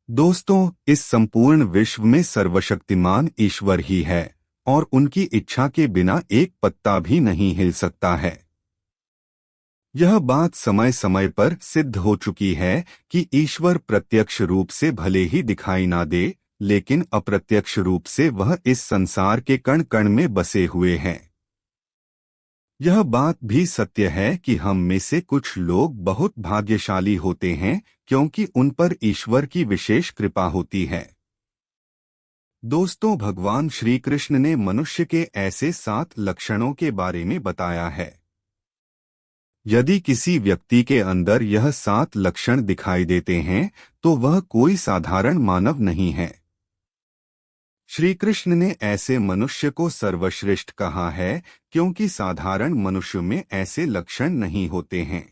दोस्तों, इस संपूर्ण विश्व में सर्वशक्तिमान ईश्वर ही है और उनकी इच्छा के बिना एक पत्ता भी नहीं हिल सकता है। यह बात समय समय पर सिद्ध हो चुकी है कि ईश्वर प्रत्यक्ष रूप से भले ही दिखाई ना दे, लेकिन अप्रत्यक्ष रूप से वह इस संसार के कण कण में बसे हुए हैं। यह बात भी सत्य है कि हम में से कुछ लोग बहुत भाग्यशाली होते हैं क्योंकि उन पर ईश्वर की विशेष कृपा होती है। दोस्तों, भगवान श्री कृष्ण ने मनुष्य के ऐसे 7 लक्षणों के बारे में बताया है। यदि किसी व्यक्ति के अंदर यह 7 लक्षण दिखाई देते हैं तो वह कोई साधारण मानव नहीं है। श्री कृष्ण ने ऐसे मनुष्य को सर्वश्रेष्ठ कहा है क्योंकि साधारण मनुष्य में ऐसे लक्षण नहीं होते हैं।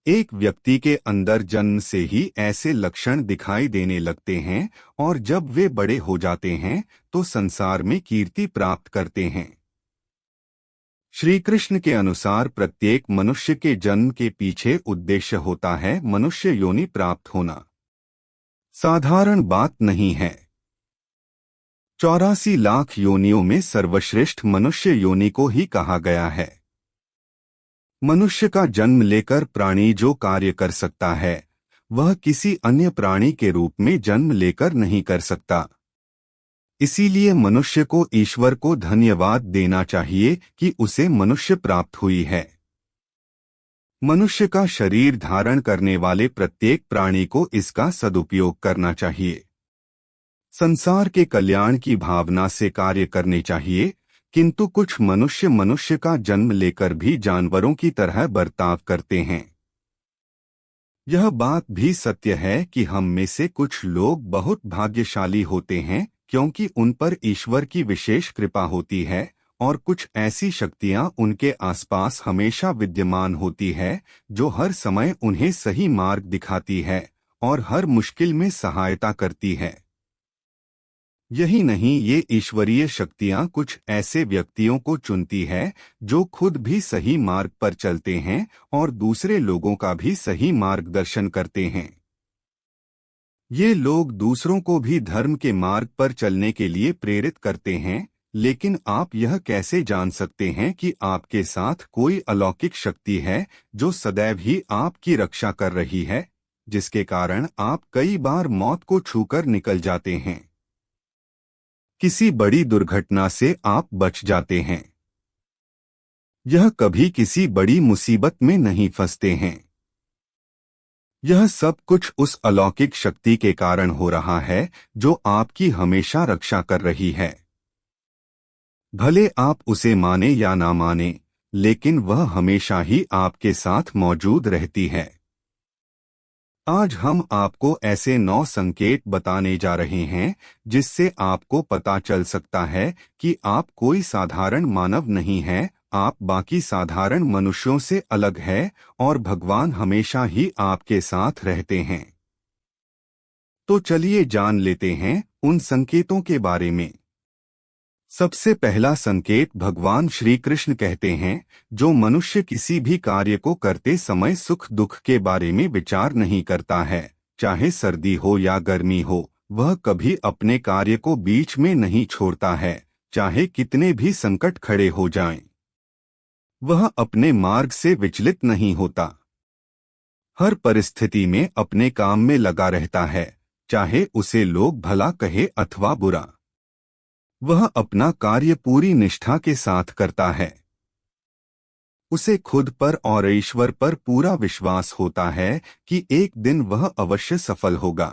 एक व्यक्ति के अंदर जन्म से ही ऐसे लक्षण दिखाई देने लगते हैं और जब वे बड़े हो जाते हैं तो संसार में कीर्ति प्राप्त करते हैं। श्री कृष्ण के अनुसार प्रत्येक मनुष्य के जन्म के पीछे उद्देश्य होता है मनुष्य योनि प्राप्त होना। साधारण बात नहीं है। 84 लाख योनियों में सर्वश्रेष्ठ मनुष्य योनि को ही कहा गया है। मनुष्य का जन्म लेकर प्राणी जो कार्य कर सकता है वह किसी अन्य प्राणी के रूप में जन्म लेकर नहीं कर सकता। इसीलिए मनुष्य को ईश्वर को धन्यवाद देना चाहिए कि उसे मनुष्य प्राप्त हुई है। मनुष्य का शरीर धारण करने वाले प्रत्येक प्राणी को इसका सदुपयोग करना चाहिए। संसार के कल्याण की भावना से कार्य करने चाहिए, किंतु कुछ मनुष्य का जन्म लेकर भी जानवरों की तरह बर्ताव करते हैं। यह बात भी सत्य है कि हम में से कुछ लोग बहुत भाग्यशाली होते हैं क्योंकि उन पर ईश्वर की विशेष कृपा होती है और कुछ ऐसी शक्तियां उनके आसपास हमेशा विद्यमान होती है जो हर समय उन्हें सही मार्ग दिखाती है और हर मुश्किल में सहायता करती है। यही नहीं, ये ईश्वरीय शक्तियां कुछ ऐसे व्यक्तियों को चुनती है जो खुद भी सही मार्ग पर चलते हैं और दूसरे लोगों का भी सही मार्गदर्शन करते हैं। ये लोग दूसरों को भी धर्म के मार्ग पर चलने के लिए प्रेरित करते हैं, लेकिन आप यह कैसे जान सकते हैं कि आपके साथ कोई अलौकिक शक्ति है जो सदैव ही आपकी रक्षा कर रही है, जिसके कारण आप कई बार मौत को छूकर निकल जाते हैं। किसी बड़ी दुर्घटना से आप बच जाते हैं। यह कभी किसी बड़ी मुसीबत में नहीं फंसते हैं। यह सब कुछ उस अलौकिक शक्ति के कारण हो रहा है जो आपकी हमेशा रक्षा कर रही है। भले आप उसे माने या ना माने, लेकिन वह हमेशा ही आपके साथ मौजूद रहती है। आज हम आपको ऐसे 9 संकेत बताने जा रहे हैं जिससे आपको पता चल सकता है कि आप कोई साधारण मानव नहीं है, आप बाकी साधारण मनुष्यों से अलग है और भगवान हमेशा ही आपके साथ रहते हैं। तो चलिए जान लेते हैं उन संकेतों के बारे में। सबसे पहला संकेत भगवान श्री कृष्ण कहते हैं, जो मनुष्य किसी भी कार्य को करते समय सुख दुख के बारे में विचार नहीं करता है, चाहे सर्दी हो या गर्मी हो, वह कभी अपने कार्य को बीच में नहीं छोड़ता है, चाहे कितने भी संकट खड़े हो जाएं। वह अपने मार्ग से विचलित नहीं होता। हर परिस्थिति में अपने काम में लगा रहता है, चाहे उसे लोग भला कहे अथवा बुरा। वह अपना कार्य पूरी निष्ठा के साथ करता है। उसे खुद पर और ईश्वर पर पूरा विश्वास होता है कि एक दिन वह अवश्य सफल होगा।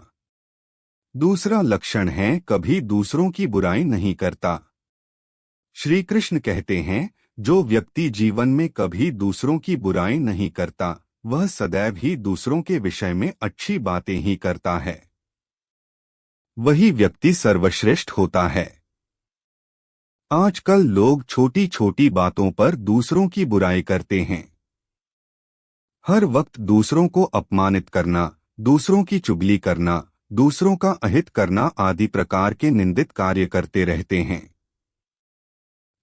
दूसरा लक्षण है, कभी दूसरों की बुराई नहीं करता। श्री कृष्ण कहते हैं, जो व्यक्ति जीवन में कभी दूसरों की बुराई नहीं करता, वह सदैव ही दूसरों के विषय में अच्छी बातें ही करता है। वही व्यक्ति सर्वश्रेष्ठ होता है। आजकल लोग छोटी छोटी बातों पर दूसरों की बुराई करते हैं। हर वक्त दूसरों को अपमानित करना, दूसरों की चुगली करना, दूसरों का अहित करना आदि प्रकार के निंदित कार्य करते रहते हैं।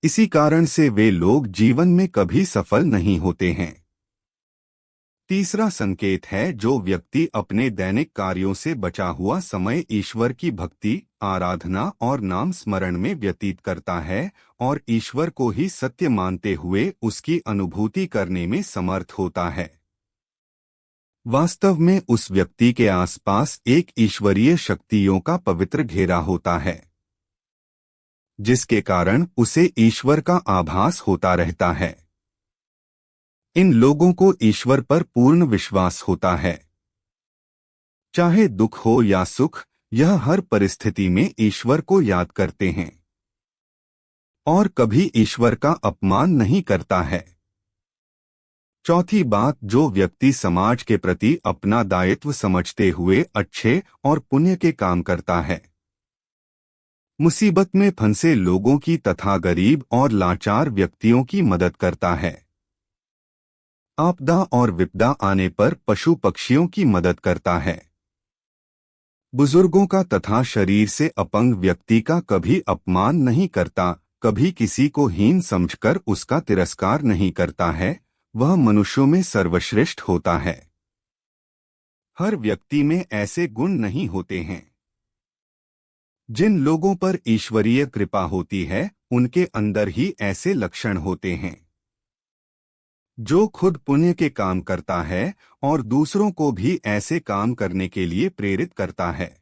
इसी कारण से वे लोग जीवन में कभी सफल नहीं होते हैं। तीसरा संकेत है, जो व्यक्ति अपने दैनिक कार्यों से बचा हुआ समय ईश्वर की भक्ति, आराधना और नाम स्मरण में व्यतीत करता है और ईश्वर को ही सत्य मानते हुए उसकी अनुभूति करने में समर्थ होता है। वास्तव में उस व्यक्ति के आसपास एक ईश्वरीय शक्तियों का पवित्र घेरा होता है, जिसके कारण उसे ईश्वर का आभास होता रहता है। इन लोगों को ईश्वर पर पूर्ण विश्वास होता है। चाहे दुख हो या सुख, यह हर परिस्थिति में ईश्वर को याद करते हैं और कभी ईश्वर का अपमान नहीं करता है। चौथी बात, जो व्यक्ति समाज के प्रति अपना दायित्व समझते हुए अच्छे और पुण्य के काम करता है, मुसीबत में फंसे लोगों की तथा गरीब और लाचार व्यक्तियों की मदद करता है, आपदा और विपदा आने पर पशु पक्षियों की मदद करता है, बुजुर्गों का तथा शरीर से अपंग व्यक्ति का कभी अपमान नहीं करता, कभी किसी को हीन समझकर उसका तिरस्कार नहीं करता है, वह मनुष्यों में सर्वश्रेष्ठ होता है। हर व्यक्ति में ऐसे गुण नहीं होते हैं। जिन लोगों पर ईश्वरीय कृपा होती है, उनके अंदर ही ऐसे लक्षण होते हैं। जो खुद पुण्य के काम करता है और दूसरों को भी ऐसे काम करने के लिए प्रेरित करता है।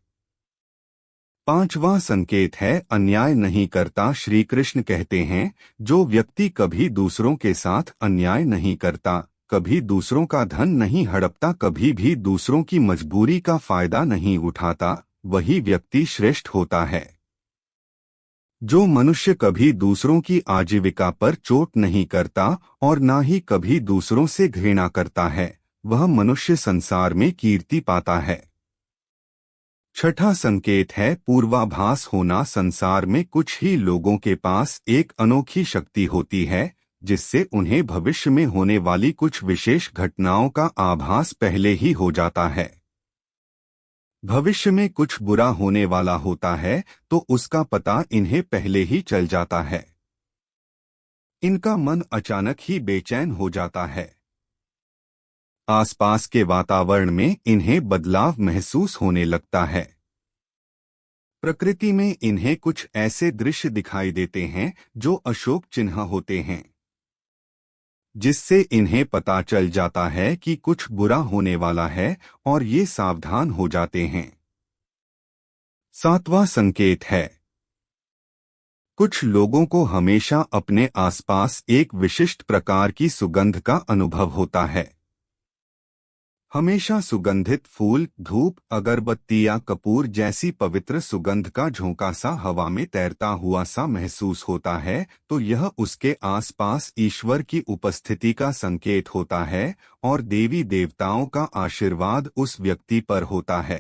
पांचवा संकेत है, अन्याय नहीं करता। श्री कृष्ण कहते हैं, जो व्यक्ति कभी दूसरों के साथ अन्याय नहीं करता, कभी दूसरों का धन नहीं हड़पता, कभी भी दूसरों की मजबूरी का फायदा नहीं उठाता, वही व्यक्ति श्रेष्ठ होता है। जो मनुष्य कभी दूसरों की आजीविका पर चोट नहीं करता और ना ही कभी दूसरों से घृणा करता है, वह मनुष्य संसार में कीर्ति पाता है। छठा संकेत है, पूर्वाभास होना। संसार में कुछ ही लोगों के पास एक अनोखी शक्ति होती है, जिससे उन्हें भविष्य में होने वाली कुछ विशेष घटनाओं का आभास पहले ही हो जाता है। भविष्य में कुछ बुरा होने वाला होता है तो उसका पता इन्हें पहले ही चल जाता है। इनका मन अचानक ही बेचैन हो जाता है। आसपास के वातावरण में इन्हें बदलाव महसूस होने लगता है। प्रकृति में इन्हें कुछ ऐसे दृश्य दिखाई देते हैं जो अशोक चिन्ह होते हैं, जिससे इन्हें पता चल जाता है कि कुछ बुरा होने वाला है और ये सावधान हो जाते हैं। सातवां संकेत है, कुछ लोगों को हमेशा अपने आसपास एक विशिष्ट प्रकार की सुगंध का अनुभव होता है। हमेशा सुगंधित फूल, धूप, अगरबत्ती या कपूर जैसी पवित्र सुगंध का झोंका सा हवा में तैरता हुआ सा महसूस होता है, तो यह उसके आसपास ईश्वर की उपस्थिति का संकेत होता है और देवी देवताओं का आशीर्वाद उस व्यक्ति पर होता है।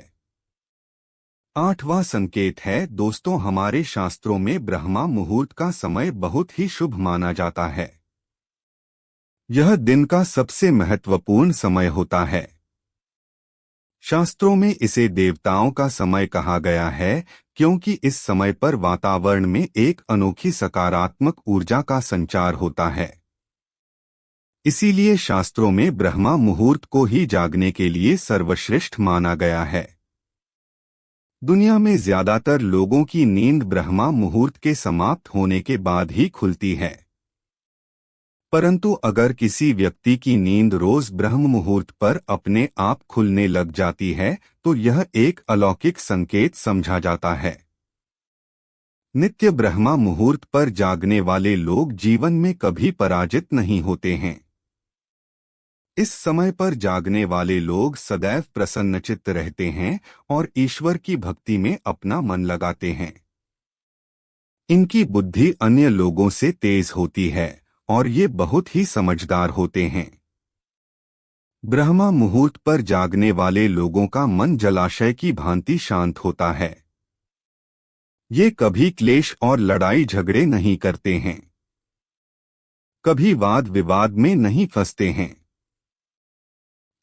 आठवां संकेत है, दोस्तों, हमारे शास्त्रों में ब्रह्मा मुहूर्त का समय बहुत ही शुभ माना जाता है। यह दिन का सबसे महत्वपूर्ण समय होता है। शास्त्रों में इसे देवताओं का समय कहा गया है, क्योंकि इस समय पर वातावरण में एक अनोखी सकारात्मक ऊर्जा का संचार होता है। इसीलिए शास्त्रों में ब्रह्मा मुहूर्त को ही जागने के लिए सर्वश्रेष्ठ माना गया है। दुनिया में ज्यादातर लोगों की नींद ब्रह्मा मुहूर्त के समाप्त होने के बाद ही खुलती है, परंतु अगर किसी व्यक्ति की नींद रोज ब्रह्म मुहूर्त पर अपने आप खुलने लग जाती है तो यह एक अलौकिक संकेत समझा जाता है। नित्य ब्रह्मा मुहूर्त पर जागने वाले लोग जीवन में कभी पराजित नहीं होते हैं। इस समय पर जागने वाले लोग सदैव प्रसन्नचित्त रहते हैं और ईश्वर की भक्ति में अपना मन लगाते हैं। इनकी बुद्धि अन्य लोगों से तेज होती है और ये बहुत ही समझदार होते हैं। ब्रह्मा मुहूर्त पर जागने वाले लोगों का मन जलाशय की भांति शांत होता है। ये कभी क्लेश और लड़ाई झगड़े नहीं करते हैं, कभी वाद विवाद में नहीं फंसते हैं।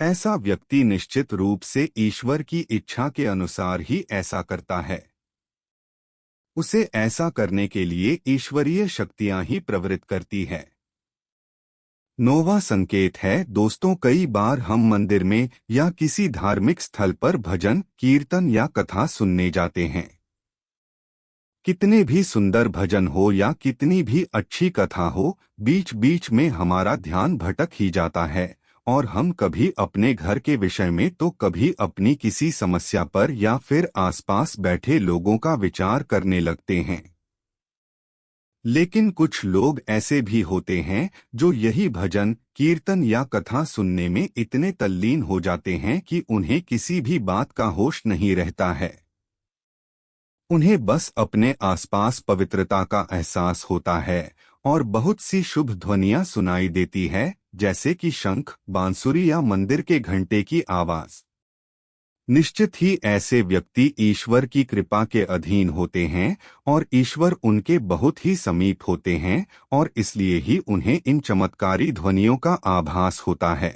ऐसा व्यक्ति निश्चित रूप से ईश्वर की इच्छा के अनुसार ही ऐसा करता है। उसे ऐसा करने के लिए ईश्वरीय शक्तियां ही प्रवृत्त करती है। नौवां संकेत है दोस्तों, कई बार हम मंदिर में या किसी धार्मिक स्थल पर भजन, कीर्तन या कथा सुनने जाते हैं। कितने भी सुंदर भजन हो या कितनी भी अच्छी कथा हो, बीच बीच में हमारा ध्यान भटक ही जाता है और हम कभी अपने घर के विषय में तो कभी अपनी किसी समस्या पर या फिर आसपास बैठे लोगों का विचार करने लगते हैं। लेकिन कुछ लोग ऐसे भी होते हैं जो यही भजन, कीर्तन या कथा सुनने में इतने तल्लीन हो जाते हैं कि उन्हें किसी भी बात का होश नहीं रहता है। उन्हें बस अपने आसपास पवित्रता का एहसास होता है और बहुत सी शुभ ध्वनियां सुनाई देती है, जैसे कि शंख, बांसुरी या मंदिर के घंटे की आवाज। निश्चित ही ऐसे व्यक्ति ईश्वर की कृपा के अधीन होते हैं और ईश्वर उनके बहुत ही समीप होते हैं और इसलिए ही उन्हें इन चमत्कारी ध्वनियों का आभास होता है।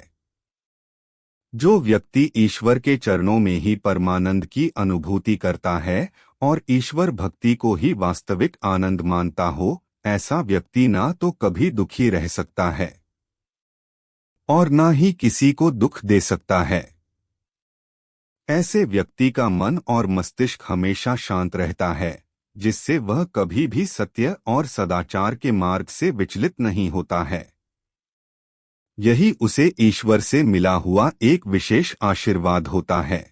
जो व्यक्ति ईश्वर के चरणों में ही परमानंद की अनुभूति करता है और ईश्वर भक्ति को ही वास्तविक आनंद मानता हो, ऐसा व्यक्ति ना तो कभी दुखी रह सकता है और ना ही किसी को दुख दे सकता है। ऐसे व्यक्ति का मन और मस्तिष्क हमेशा शांत रहता है, जिससे वह कभी भी सत्य और सदाचार के मार्ग से विचलित नहीं होता है। यही उसे ईश्वर से मिला हुआ एक विशेष आशीर्वाद होता है,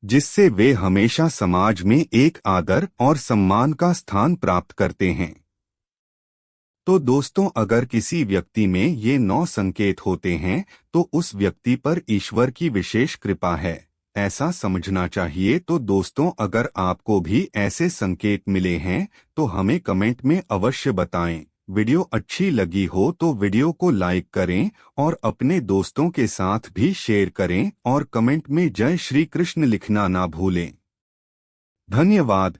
जिससे वे हमेशा समाज में एक आदर और सम्मान का स्थान प्राप्त करते हैं। तो दोस्तों, अगर किसी व्यक्ति में ये 9 संकेत होते हैं तो उस व्यक्ति पर ईश्वर की विशेष कृपा है, ऐसा समझना चाहिए। तो दोस्तों, अगर आपको भी ऐसे संकेत मिले हैं तो हमें कमेंट में अवश्य बताएं। वीडियो अच्छी लगी हो तो वीडियो को लाइक करें और अपने दोस्तों के साथ भी शेयर करें और कमेंट में जय श्री कृष्ण लिखना ना भूलें। धन्यवाद।